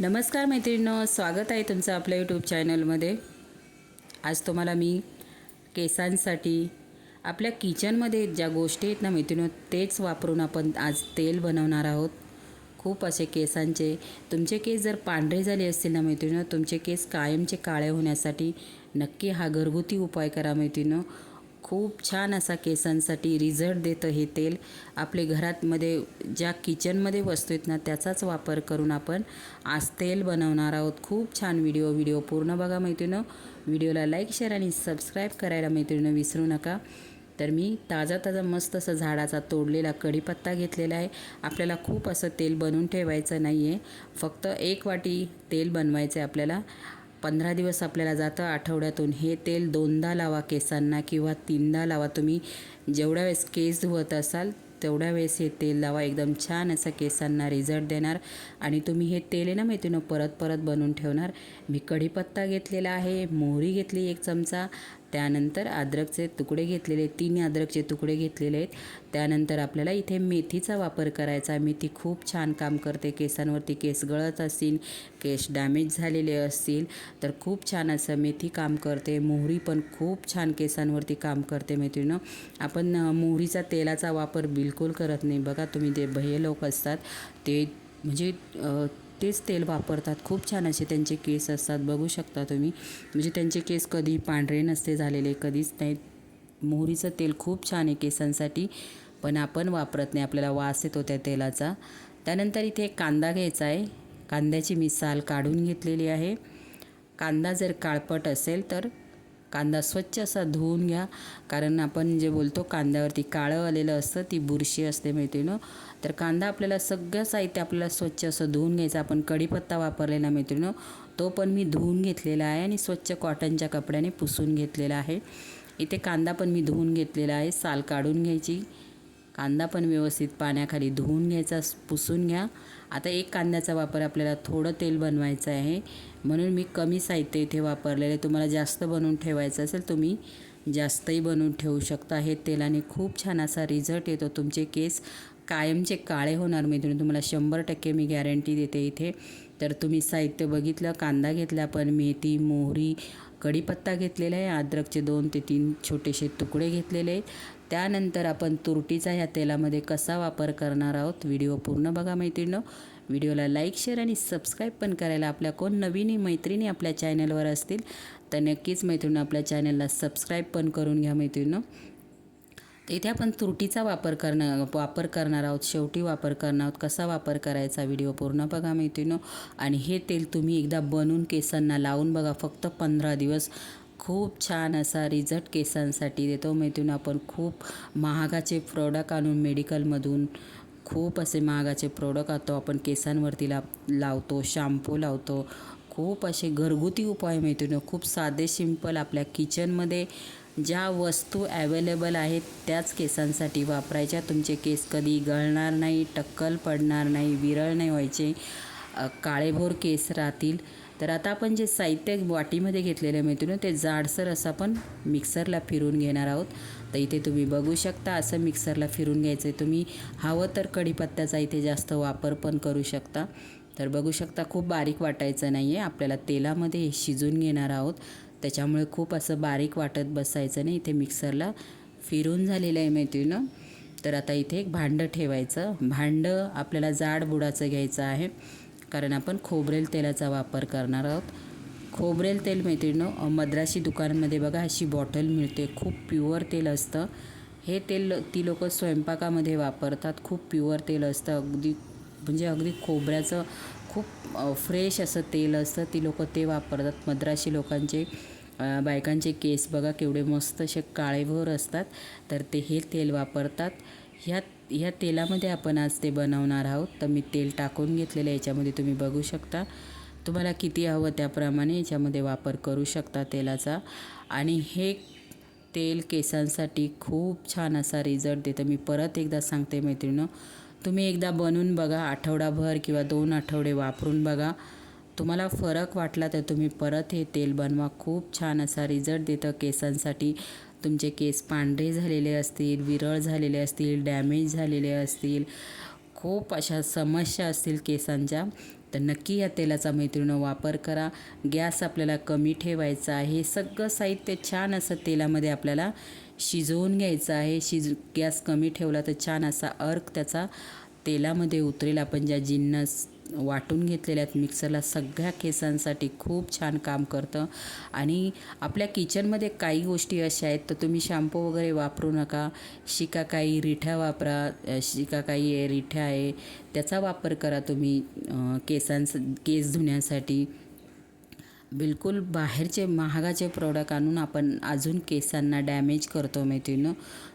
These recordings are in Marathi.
नमस्कार मैत्रिणींनो, स्वागत आहे तुमचं आपल्या यूट्यूब चॅनलमध्ये। आज तुम्हाला मी केसांसाठी आपल्या किचनमध्ये ज्या गोष्टी आहेत ना मैत्रिणींनो, तेच वापरून आपण आज तेल बनवणार आहोत। खूप असे केसांचे तुमचे केस जर पांढरे झाले असतील ना मैत्रिणींनो, तुमचे केस कायमचे काळे होण्यासाठी नक्की हा घरगुती उपाय करा मैत्रिणींनो। खूप छान असा केसांसाठी रिझल्ट देतं हे तेल। आपले घरातमध्ये ज्या किचनमध्ये वस्तू आहेत ना त्याचाच वापर करून आपण आज तेल बनवणार आहोत। खूप छान व्हिडिओ पूर्ण बघा मैत्रिणींनो। व्हिडिओला लाईक शेअर आणि सबस्क्राईब करायला मैत्रिणींनो विसरू नका। तर मी ताजा मस्त असं झाडाचा तोडलेला कढीपत्ता घेतलेला आहे। आपल्याला खूप असं तेल बनवून ठेवायचं नाही आहे, फक्त 1 वाटी तेल बनवायचं आहे आपल्याला। 15 दिवस आपल्याला जातं आठवड्यातून। हे तेल 2दा लावा केसांना किंवा 3दा लावा। तुम्ही जेवढ्या वेळेस केस धुवत असाल तेवढ्या वेळेस हे तेल लावा। एकदम छान असं केसांना रिझल्ट देणार आणि तुम्ही हे तेल आहे ना मैत्रिणींनो परत बनवून ठेवणार। मी कढीपत्ता घेतलेला आहे, मोहरी घेतली 1 चमचा, त्यानंतर अद्रकचे तुकडे घेतलेले 3 अद्रकचे तुकडे घेतलेले आहेत। त्यानंतर आपल्याला इथे मेथीचा वापर करायचा आहे। मेथी खूप छान काम करते केसांवरती। केस गळत असतील, केस डॅमेज झालेले असतील तर खूप छान असं मेथी काम करते। मोहरी पण खूप छान केसांवरती काम करते मैत्रिणींनो। आपण मोहरीचा तेलाचा वापर बिलकुल करत नाही बघा। तुम्ही ते भैये लोक असतात ते म्हणजे तेच तेल वापरतात। खूप छान असे त्यांचे केस असतात, बघू शकता तुम्ही। म्हणजे त्यांचे केस कधी पांढरे नसते झालेले, कधीच नाही। मोहरीचं तेल खूप छान आहे केसांसाठी, पण आपण वापरत नाही, आपल्याला वास येतो त्या तेलाचा। त्यानंतर इथे कांदा घ्यायचा आहे। कांद्याची मी साल काढून घेतलेली आहे। कांदा जर काळपट असेल तर कांदा स्वच्छ असा धुवून घ्या, कारण आपण जे बोलतो कांद्यावरती काळं आलेलं असतं ती बुरशी असते मैत्रिणींनो। तर कांदा आपल्याला सगळं साहित्य आपल्याला स्वच्छ असं धुवून घ्यायचं। आपण कढीपत्ता वापरलेला मैत्रिणींनो तो पण मी धुवून घेतलेला आहे आणि स्वच्छ कॉटनच्या कपड्याने पुसून घेतलेला आहे। इथे कांदा पण मी धुवून घेतलेला आहे, साल काढून घ्यायची। कांदा पण व्यवस्थित पाण्याखाली धुवून घ्यायचा, पुसून घ्या। आता 1 कांद्याचा वापर आपल्याला थोडं तेल बनवायचं आहे, म्हणून मी कमी साहित्य इथे वापरलेले। तुम्हाला जास्त बनवून ठेवायचं असेल तुम्ही जास्तही बनवून ठेवू शकता। हे तेलाने खूप छान असा रिझल्ट येतो, तुमचे केस कायमचे काळे होणार मैत्रिणी, तुम्हाला 100% मी गॅरंटी देते इथे। तर तुम्ही साहित्य बघितलं, कांदा घेतला, पण मेथी, मोहरी, कढीपत्ता घेतलेला आहे, अद्रकचे 2 ते 3 छोटेसे तुकडे घेतलेले आहेत। त्यानंतर आपण तुरटीचा ह्या तेलामध्ये कसा वापर करणार आहोत व्हिडिओ पूर्ण बघा मैत्रिणींनो। व्हिडिओला लाईक शेअर आणि सबस्क्राईब पण करायला, आपल्या कोण नवीन मैत्रिणी आपल्या चॅनलवर असतील तर नक्कीच मैत्रिणी आपल्या चॅनलला सबस्क्राईब पण करून घ्या मैत्रिणींनो। तर इथे आपण तुरटीचा वापर करणार आहोत, शेवटी वापर करणार आहोत। कसा वापर करायचा व्हिडिओ पूर्ण बघा मैत्रिणींनो। आणि हे तेल तुम्ही एकदा बनवून केसांना लावून बघा, फक्त 15 दिवस खूप छान असा रिझल्ट केसांसाठी देतो मैत्रिणींनो। आपण खूप महागाचे प्रोडक्ट आणून मेडिकलमधून खूप असे महागाचे प्रोडक्ट आणतो आपण केसांवरती लावतो, शॅम्पू लावतो। खूप असे घरगुती उपाय मैत्रिणींनो, खूप साधे सिंपल आपल्या किचनमध्ये ज्या वस्तू अवेलेबल आहेत त्याच केसांसाठी वापरायच्या। तुमचे केस कधी गळणार नाही, टक्कल पडणार नाही, विरळ नाही व्हायचे, काळेभोर केस राहतील। तर आता आपण जे साहित्य वाटीमध्ये घेतलेले मैत्रिणींनो ते जाडसर असं आपण मिक्सरला फिरून घेणार आहोत। तर इथे तुम्ही बघू शकता असं मिक्सरला फिरून घ्यायचं आहे। तुम्ही हवं तर कढीपत्त्याचा इथे जास्त वापर पण करू शकता। तर बघू शकता खूप बारीक वाटायचं नाही आहे, आपल्याला तेलामध्ये शिजून घेणार आहोत, त्याच्यामुळे खूप असं बारीक वाटत बसायचं नाही। इथे मिक्सरला फिरून झालेलं आहे मैत्रिणींनो। तर आता इथे एक भांडं ठेवायचं। भांडं आपल्याला जाड बुडाचं घ्यायचं आहे, कारण आपण खोबरेल तेलाचा वापर करणार आहोत। खोबरेल तेल मैत्रिणींनो मद्रासी दुकानांमध्ये बघा अशी बॉटल मिळते, खूप प्युअर तेल असतं हे तेल। ती लोक स्वयंपाकामध्ये वापरतात, खूप प्युअर तेल असतं, अगदी खोबऱ्याचं खूप फ्रेश असं तेल असतं। ती लोक ते वापरतात। मद्रासी लोकांचे बायकांचे केस बघा केवढे मस्त असे काळेभोर असतात, तर ते हे तेल वापरतात। ह्या तेलामध्ये आपण आज ते बनवणार आहोत। तर मी तेल टाकून घेतलेलं आहे याच्यामध्ये, तुम्ही बघू शकता। तुम्हाला किती हवं त्याप्रमाणे याच्यामध्ये वापर करू शकता तेलाचा। आणि हे तेल केसांसाठी खूप छान असा रिझल्ट देतं। मी परत एकदा सांगते मैत्रिणींनो, तुम्ही एकदा बनवून बघा, आठवडाभर किंवा 2 आठवडे वापरून बघा। तुम्हाला फरक वाटला तर तुम्ही परत हे तेल बनवा, खूप छान असा रिझल्ट देतं केसांसाठी। तुमचे केस पांढरे झालेले असतील, विरळ झालेले असतील, डॅमेज झालेले असतील, खूप अशा समस्या असतील केसांच्या, तर नक्की या तेलाचा मैत्रिणींनो वापर करा. गॅस आपल्याला कमी ठेवायचा आहे. सगळं साहित्य छान असं तेलामध्ये आपल्याला शिजवून घ्यायचं आहे. गॅस कमी ठेवला तर छान असा अर्क त्याचा तेलामध्ये उतरेल. आपण ज्या जिन्नस वाटून घेतलेल्या आहेत मिक्सरला, सगळ्या केसांसाठी खूप छान काम करतं. आणि आपल्या किचनमध्ये काही गोष्टी अशा आहेत तर तुम्ही शॅम्पू वगैरे वापरू नका. शिकाकाई रिठा वापरा. शिकाकाई रिठा आहे त्याचा वापर करा तुम्ही केस धुण्यासाठी. बिलकुल बाहेरचे महागाचे प्रोडक्ट आणून आपण अजून केसांना डॅमेज करतो मैत्रिणींनो.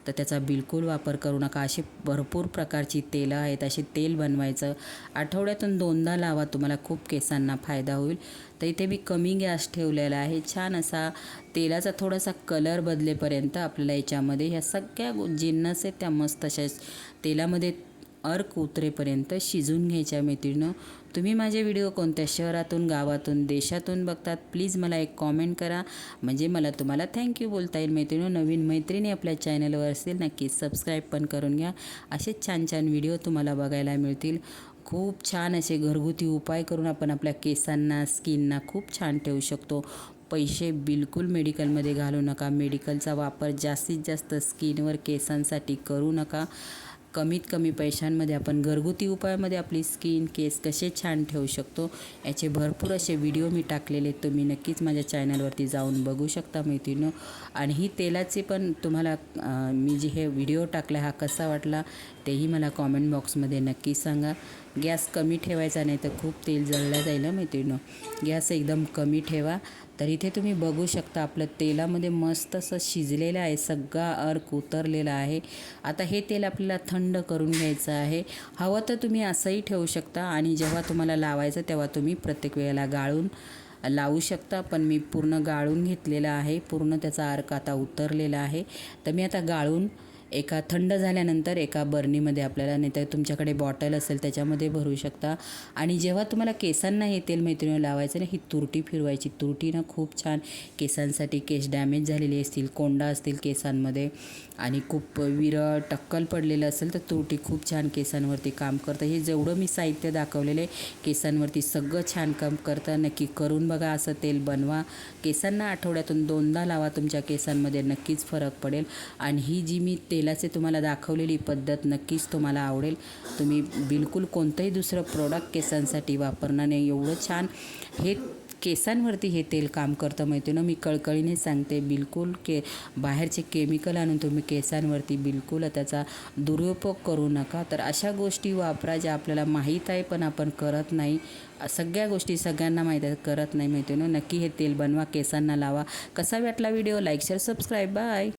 तर त्याचा बिलकुल वापर करू नका. अशी भरपूर प्रकारची तेलं आहेत. असे तेल बनवायचं, आठवड्यातून 2दा लावा, तुम्हाला खूप केसांना फायदा होईल. तर इथे मी कमी गॅस ठेवलेला आहे. छान असा तेलाचा थोडासा कलर बदलेपर्यंत आपल्याला याच्यामध्ये ह्या सगळ्या जिन्नस आहेत त्या मस्त अशा तेलामध्ये अर्क उतरेपर्यंत शिजून घ्यायच्या मैत्रिणींनो. तुम्ही माझे व्हिडिओ कोणत्या शहरातून, गावातून, देशातून बघतात प्लीज मला एक कॉमेंट करा, म्हणजे मला तुम्हाला थँक्यू बोलता येईल मैत्रिणींनो. नवीन मैत्रिणी आपल्या चॅनलवर असतील नक्कीच सबस्क्राईब पण करून घ्या. असेच छान छान व्हिडिओ तुम्हाला बघायला मिळतील. खूप छान असे घरगुती उपाय करून आपण आपल्या केसांना, स्किनना खूप छान ठेवू शकतो. पैसे बिलकुल मेडिकलमध्ये घालू नका. मेडिकलचा वापर जास्तीत जास्त स्किनवर, केसांसाठी करू नका. कमीत कमी पैशांमध्ये आपण घरगुती उपायामध्ये आपली स्किन, केस कसे छान ठेवू शकतो याचे भरपूर असे व्हिडिओ मी टाकलेले आहेत. तुम्ही नक्कीच माझ्या चॅनलवरती जाऊन बघू शकता मैत्रिणींनो. आणि ही तेलाचे पण तुम्हाला मी जे हे व्हिडिओ टाकला हा कसा वाटला तेही मला कॉमेंट बॉक्समध्ये नक्की सांगा. गॅस कमी ठेवायचा नाही तर खूप तेल जळलं जाईल मैत्रिणींनो. गॅस एकदम कमी ठेवा. तर इथे तुम्ही बघू शकता आपलं तेलामध्ये मस्त असं शिजलेलं आहे, सगळा अर्क उतरलेला आहे. आता हे तेल आपल्याला थंड करून घ्यायचं आहे. हवं तर तुम्ही असंही ठेवू शकता आणि जेव्हा तुम्हाला लावायचं तेव्हा तुम्ही प्रत्येक वेळेला गाळून लावू शकता. पण मी पूर्ण गाळून घेतलेला आहे. पूर्ण त्याचा अर्क आता उतरलेला आहे. तर मी आता गाळून एका थंड झाल्यानंतर एका बर्नीमध्ये आपल्याला, नाही तर तुमच्याकडे बॉटल असेल त्याच्यामध्ये भरू शकता. आणि जेव्हा तुम्हाला केसांना हे तेल मैत्रिणी लावायचं ना, ही तुरटी फिरवायची. तुरटीनं खूप छान केसांसाठी, केस डॅमेज झालेले असतील, कोंडा असतील केसांमध्ये आणि खूप विरळ टक्कल पडलेलं असेल तर तुरटी खूप छान केसांवरती काम करतं. हे जेवढं मी साहित्य दाखवलेले केसांवरती सगळं छान काम करतं. नक्की करून बघा, असं तेल बनवा. केसांना आठवड्यातून 2दा लावा. तुमच्या केसांमध्ये नक्कीच फरक पडेल. आणि ही जी मी तेलाचे तुम्हाला दाखवलेली पद्धत नक्कीच तुम्हाला आवडेल. तुम्ही बिलकुल कोणतंही दुसरं प्रोडक्ट केसांसाठी वापरणार नाही. एवढं छान हे केसांवरती हे तेल काम करतं मैत्रिणींनो. मी कळकळीने सांगते, बिलकुल बाहेरचे केमिकल आणून तुम्ही केसांवरती बिलकुल त्याचा दुरुपयोग करू नका. तर अशा गोष्टी वापरा ज्या आपल्याला माहीत आहे पण आपण करत नाही. सगळ्या गोष्टी सगळ्यांना माहीत आहे, करत नाही मैत्रिणींनो. नक्की हे तेल बनवा, केसांना लावा. कसा वाटला video? Like, share, subscribe. Bye.